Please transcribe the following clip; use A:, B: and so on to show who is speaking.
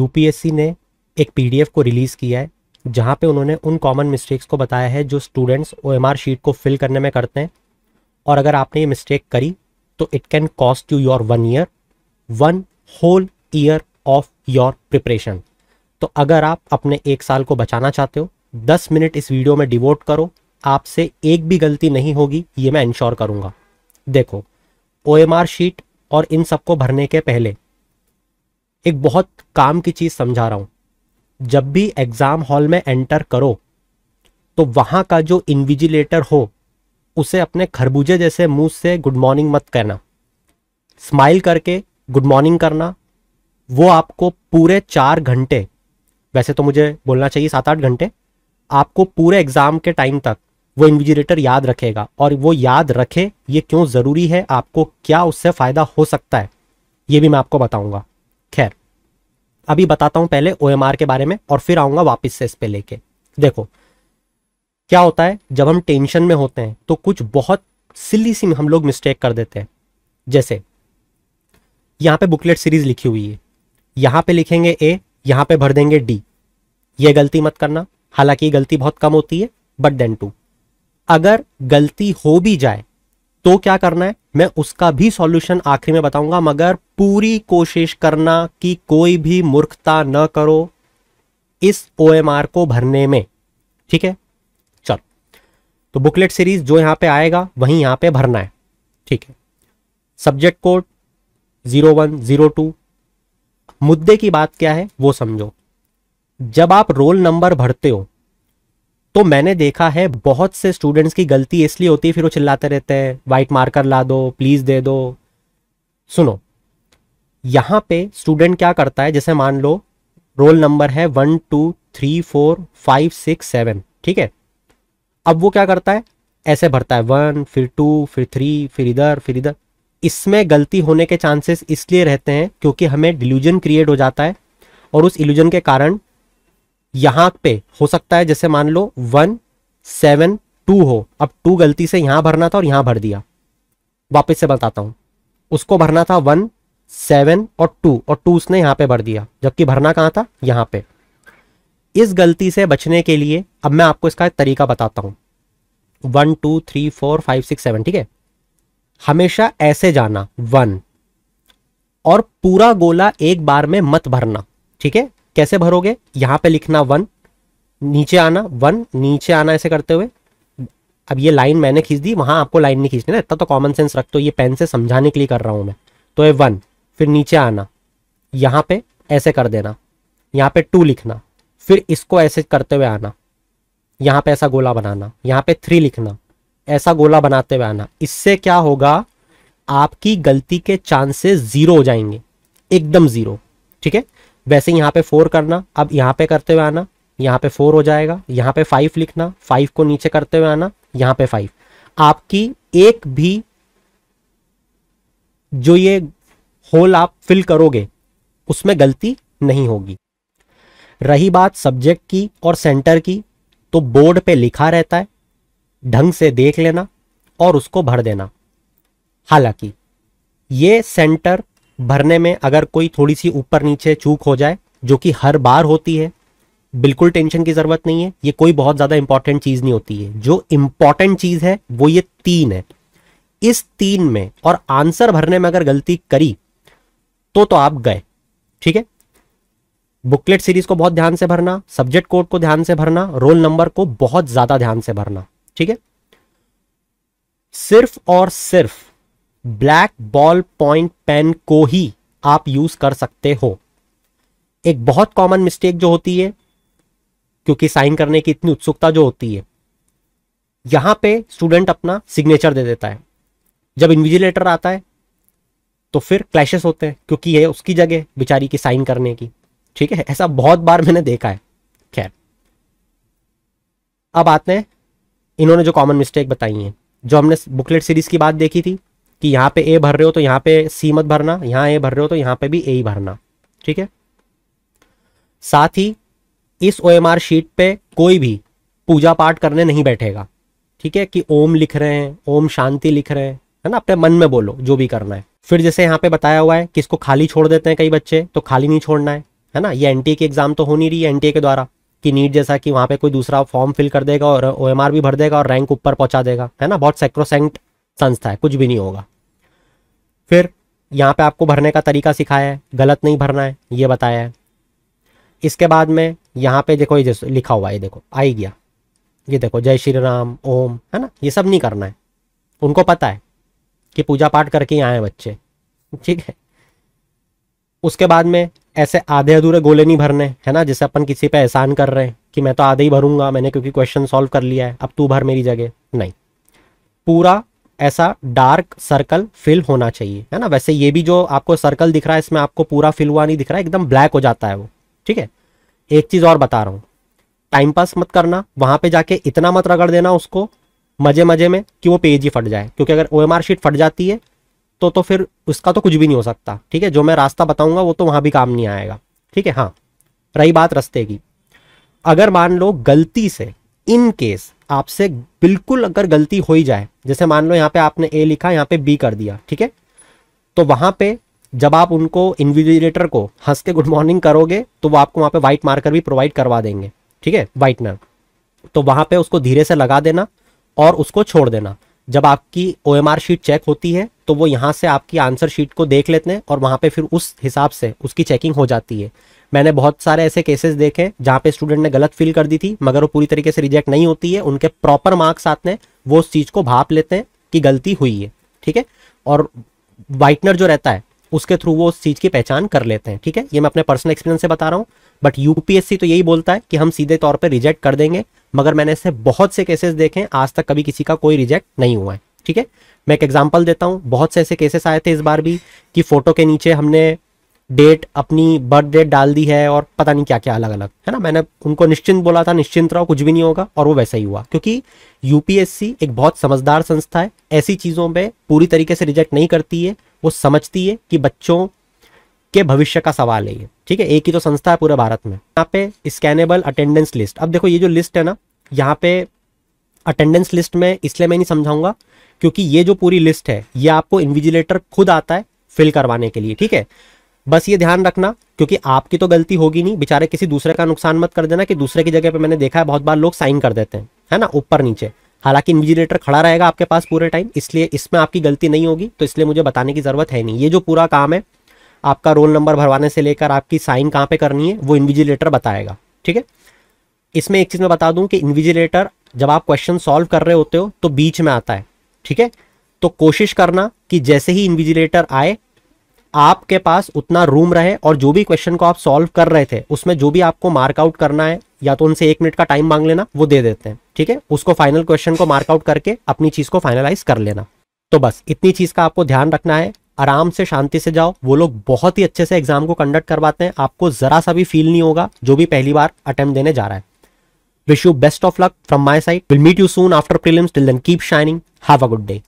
A: UPSC ने एक PDF को रिलीज़ किया है जहाँ पे उन्होंने उन कॉमन मिस्टेक्स को बताया है जो स्टूडेंट्स ओएमआर शीट को फिल करने में करते हैं, और अगर आपने ये मिस्टेक करी तो it can cost you your 1 whole year of your preparation. तो अगर आप अपने 1 साल को बचाना चाहते हो, 10 मिनट इस वीडियो में डिवोट करो, आपसे एक भी गलती नहीं होगी, ये मैं इंश्योर करूँगा। देखो, ओएमआर शीट और इन सबको भरने के पहले एक बहुत काम की चीज़ समझा रहा हूँ। जब भी एग्ज़ाम हॉल में एंटर करो तो वहाँ का जो इन्विजिलेटर हो उसे अपने खरबूजे जैसे मुंह से गुड मॉर्निंग मत कहना, स्माइल करके गुड मॉर्निंग करना। वो आपको पूरे 4 घंटे, वैसे तो मुझे बोलना चाहिए 7-8 घंटे, आपको पूरे एग्ज़ाम के टाइम तक वो इन्विजिलेटर याद रखेगा। और वो याद रखे ये क्यों ज़रूरी है, आपको क्या उससे फ़ायदा हो सकता है, ये भी मैं आपको बताऊंगा। खैर, अभी बताता हूं पहले ओएमआर के बारे में और फिर आऊंगा वापस से इस पे लेके। देखो क्या होता है, जब हम टेंशन में होते हैं तो कुछ बहुत सिली सी हम लोग मिस्टेक कर देते हैं। जैसे यहाँ पे बुकलेट सीरीज लिखी हुई है, यहाँ पे लिखेंगे ए, यहाँ पे भर देंगे डी। ये गलती मत करना, हालांकि गलती बहुत कम होती है, बट देन टू अगर गलती हो भी जाए तो क्या करना है, मैं उसका भी सॉल्यूशन आखिरी में बताऊंगा, मगर पूरी कोशिश करना कि कोई भी मूर्खता न करो इस ओएमआर को भरने में। ठीक है, चलो, तो बुकलेट सीरीज जो यहां पे आएगा वहीं यहां पे भरना है। ठीक है, सब्जेक्ट कोड 01, 02। मुद्दे की बात क्या है वो समझो। जब आप रोल नंबर भरते हो तो मैंने देखा है बहुत से स्टूडेंट्स की गलती इसलिए होती है, फिर वो चिल्लाते रहते हैं वाइट मार्कर ला दो, प्लीज दे दो। सुनो, यहां पे स्टूडेंट क्या करता है, जैसे मान लो रोल नंबर है 1 2 3 4 5 6 7। ठीक है, अब वो क्या करता है, ऐसे भरता है 1 फिर 2 फिर 3 फिर इधर फिर इधर। इसमें गलती होने के चांसेस इसलिए रहते हैं क्योंकि हमें डिल्यूजन क्रिएट हो जाता है, और उस इल्यूजन के कारण यहां पे हो सकता है, जैसे मान लो 1 7 2 हो, अब 2 गलती से यहां भरना था और यहां भर दिया। वापस से बताता हूं, उसको भरना था 1 7 और 2, और 2 उसने यहां पे भर दिया, जबकि भरना कहां था, यहां पे। इस गलती से बचने के लिए अब मैं आपको इसका एक तरीका बताता हूं। 1 2 3 4 5 6 7, ठीक है, हमेशा ऐसे जाना 1, और पूरा गोला एक बार में मत भरना। ठीक है, कैसे भरोगे, यहां पे लिखना 1, नीचे आना 1, नीचे आना, ऐसे करते हुए। अब ये लाइन मैंने खींच दी, वहां आपको लाइन नहीं खींचनी ना, इतना तो कॉमन सेंस रख दो, ये पेन से समझाने के लिए कर रहा हूं मैं। तो ये 1, फिर नीचे आना, यहां पे ऐसे कर देना, यहां पे 2 लिखना, फिर इसको ऐसे करते हुए आना, यहां पे ऐसा गोला बनाना, यहां पे 3 लिखना, ऐसा गोला बनाते हुए आना। इससे क्या होगा, आपकी गलती के चांसेस 0 हो जाएंगे, एकदम 0। ठीक है, वैसे यहां पे 4 करना, अब यहां पे करते हुए आना, यहां पे 4 हो जाएगा, यहां पे 5 लिखना, 5 को नीचे करते हुए आना, यहां पे 5। आपकी एक भी जो ये होल आप फिल करोगे उसमें गलती नहीं होगी। रही बात सब्जेक्ट की और सेंटर की, तो बोर्ड पे लिखा रहता है, ढंग से देख लेना और उसको भर देना। हालांकि ये सेंटर भरने में अगर कोई थोड़ी सी ऊपर नीचे चूक हो जाए, जो कि हर बार होती है, बिल्कुल टेंशन की जरूरत नहीं है, ये कोई बहुत ज्यादा इंपॉर्टेंट चीज नहीं होती है। जो इंपॉर्टेंट चीज है वो ये 3 है। इस 3 में और आंसर भरने में अगर गलती करी तो आप गए। ठीक है, बुकलेट सीरीज को बहुत ध्यान से भरना, सब्जेक्ट कोड को ध्यान से भरना, रोल नंबर को बहुत ज्यादा ध्यान से भरना। ठीक है, सिर्फ और सिर्फ ब्लैक बॉल पॉइंट पेन को ही आप यूज कर सकते हो। एक बहुत कॉमन मिस्टेक जो होती है, क्योंकि साइन करने की इतनी उत्सुकता जो होती है, यहां पे स्टूडेंट अपना सिग्नेचर दे देता है। जब इन्विजिलेटर आता है तो फिर क्लैशेस होते हैं, क्योंकि ये उसकी जगह बेचारी की साइन करने की। ठीक है, ऐसा बहुत बार मैंने देखा है। खैर, अब आते हैं, इन्होंने जो कॉमन मिस्टेक बताई है, जो हमने बुकलेट सीरीज की बात देखी थी कि यहां पे ए भर रहे हो तो यहां पे सी मत भरना, यहां ए भर रहे हो तो यहां पे भी ए ही भरना। ठीक है, साथ ही इस ओएमआर शीट पे कोई भी पूजा पाठ करने नहीं बैठेगा। ठीक है, कि ओम लिख रहे हैं, ओम शांति लिख रहे हैं, है ना, अपने मन में बोलो जो भी करना है। फिर जैसे यहाँ पे बताया हुआ है कि इसको खाली छोड़ देते हैं कई बच्चे, तो खाली नहीं छोड़ना है। है ना। ये एनटीए की एग्जाम तो हो नहीं रही है एनटीए के द्वारा कि नीट जैसा कि वहाँ पे कोई दूसरा फॉर्म फिल कर देगा और ओएमआर भी भर देगा और रैंक ऊपर पहुंचा देगा, है ना। बहुत सैक्रोसैंक्ट संस्था है, कुछ भी नहीं होगा। फिर यहाँ पे आपको भरने का तरीका सिखाया है, गलत नहीं भरना है ये बताया है। इसके बाद में यहाँ पे देखो ये जैसे लिखा हुआ है, ये देखो आ ही गया, ये देखो जय श्री राम ओम, है ना। ये सब नहीं करना है, उनको पता है कि पूजा पाठ करके ही आए हैं बच्चे, ठीक है। उसके बाद में ऐसे आधे अधूरे गोले नहीं भरने, है ना, जैसे अपन किसी पे एहसान कर रहे हैं कि मैं तो आधे ही भरूंगा, मैंने क्योंकि क्वेश्चन सॉल्व कर लिया है, अब तू भर मेरी जगह। नहीं, पूरा ऐसा डार्क सर्कल फिल होना चाहिए, है ना। वैसे ये भी जो आपको सर्कल दिख रहा है इसमें आपको पूरा फिल हुआ नहीं दिख रहा है, एकदम ब्लैक हो जाता है वो, ठीक है। एक चीज और बता रहा हूँ, टाइम पास मत करना, वहां पे जाके इतना मत रगड़ देना उसको मजे मजे में कि वो पेज ही फट जाए, क्योंकि अगर ओएमआर शीट फट जाती है तो फिर उसका तो कुछ भी नहीं हो सकता, ठीक है। जो मैं रास्ता बताऊंगा वो तो वहां भी काम नहीं आएगा, ठीक है। हाँ, रही बात रास्ते की, अगर मान लो गलती से इन केस आपसे बिल्कुल अगर गलती हो ही जाए, जैसे मान लो यहाँ पे आपने ए लिखा यहाँ पे बी कर दिया, ठीक है, तो वहां पे जब आप उनको इन्विजिलेटर को हंस के गुड मॉर्निंग करोगे तो वो आपको वहां पे व्हाइट मार्कर भी प्रोवाइड करवा देंगे, ठीक है, व्हाइटनर। तो वहां पे उसको धीरे से लगा देना और उसको छोड़ देना। जब आपकी ओएमआर शीट चेक होती है तो वो यहाँ से आपकी आंसर शीट को देख लेते हैं और वहाँ पे फिर उस हिसाब से उसकी चेकिंग हो जाती है। मैंने बहुत सारे ऐसे केसेस देखे जहाँ पे स्टूडेंट ने गलत फिल कर दी थी मगर वो पूरी तरीके से रिजेक्ट नहीं होती है, उनके प्रॉपर मार्क्स आते हैं, वो उस चीज़ को भाप लेते हैं कि गलती हुई है, ठीक है। और व्हाइटनर जो रहता है उसके थ्रू वो उस चीज़ की पहचान कर लेते हैं, ठीक है। ये मैं अपने पर्सनल एक्सपीरियंस से बता रहा हूँ, बट यूपीएससी तो यही बोलता है कि हम सीधे तौर पर रिजेक्ट कर देंगे, मगर मैंने ऐसे बहुत से केसेस देखे हैं, आज तक कभी किसी का कोई रिजेक्ट नहीं हुआ है, ठीक है। मैं एक एग्जांपल देता हूं, बहुत से ऐसे केसेस आए थे इस बार भी कि फोटो के नीचे हमने डेट, अपनी बर्थ डेट डाल दी है और पता नहीं क्या क्या अलग अलग, है ना। मैंने उनको निश्चिंत बोला था, निश्चिंत रहो, कुछ भी नहीं होगा, और वो वैसा ही हुआ, क्योंकि यूपीएससी एक बहुत समझदार संस्था है, ऐसी चीज़ों पे पूरी तरीके से रिजेक्ट नहीं करती है, वो समझती है कि बच्चों के भविष्य का सवाल है ये, ठीक है। एक ही तो संस्था है पूरे भारत में। यहाँ पे स्कैनेबल अटेंडेंस लिस्ट, अब देखो ये जो लिस्ट है ना, यहाँ पे अटेंडेंस लिस्ट में इसलिए मैं नहीं समझाऊंगा क्योंकि ये जो पूरी लिस्ट है ये आपको इन्विजिलेटर खुद आता है फिल करवाने के लिए, ठीक है। बस ये ध्यान रखना, क्योंकि आपकी तो गलती होगी नहीं, बेचारे किसी दूसरे का नुकसान मत कर देना कि दूसरे की जगह पे मैंने देखा है बहुत बार लोग साइन कर देते हैं, है ना, ऊपर नीचे, हालांकि इन्विजिलेटर खड़ा रहेगा आपके पास पूरे टाइम, इसलिए इसमें आपकी गलती नहीं होगी, तो इसलिए मुझे बताने की जरूरत है नहीं। ये जो पूरा काम है आपका रोल नंबर भरवाने से लेकर आपकी साइन कहाँ पे करनी है वो इन्विजिलेटर बताएगा, ठीक है। इसमें एक चीज मैं बता दूं कि इन्विजिलेटर जब आप क्वेश्चन सॉल्व कर रहे होते हो तो बीच में आता है, ठीक है। तो कोशिश करना कि जैसे ही इन्विजिलेटर आए आपके पास उतना रूम रहे और जो भी क्वेश्चन को आप सॉल्व कर रहे थे उसमें जो भी आपको मार्क आउट करना है या तो उनसे 1 मिनट का टाइम मांग लेना, वो दे देते हैं, ठीक है। उसको फाइनल क्वेश्चन को मार्क आउट करके अपनी चीज को फाइनलाइज कर लेना। तो बस इतनी चीज का आपको ध्यान रखना है, आराम से शांति से जाओ, वो लोग बहुत ही अच्छे से एग्जाम को कंडक्ट करवाते हैं, आपको जरा सा भी फील नहीं होगा जो भी पहली बार अटेम्प्ट देने जा रहा है। Wish you best of luck from my side. We'll meet you soon after prelims. Till then, keep shining. Have a good day.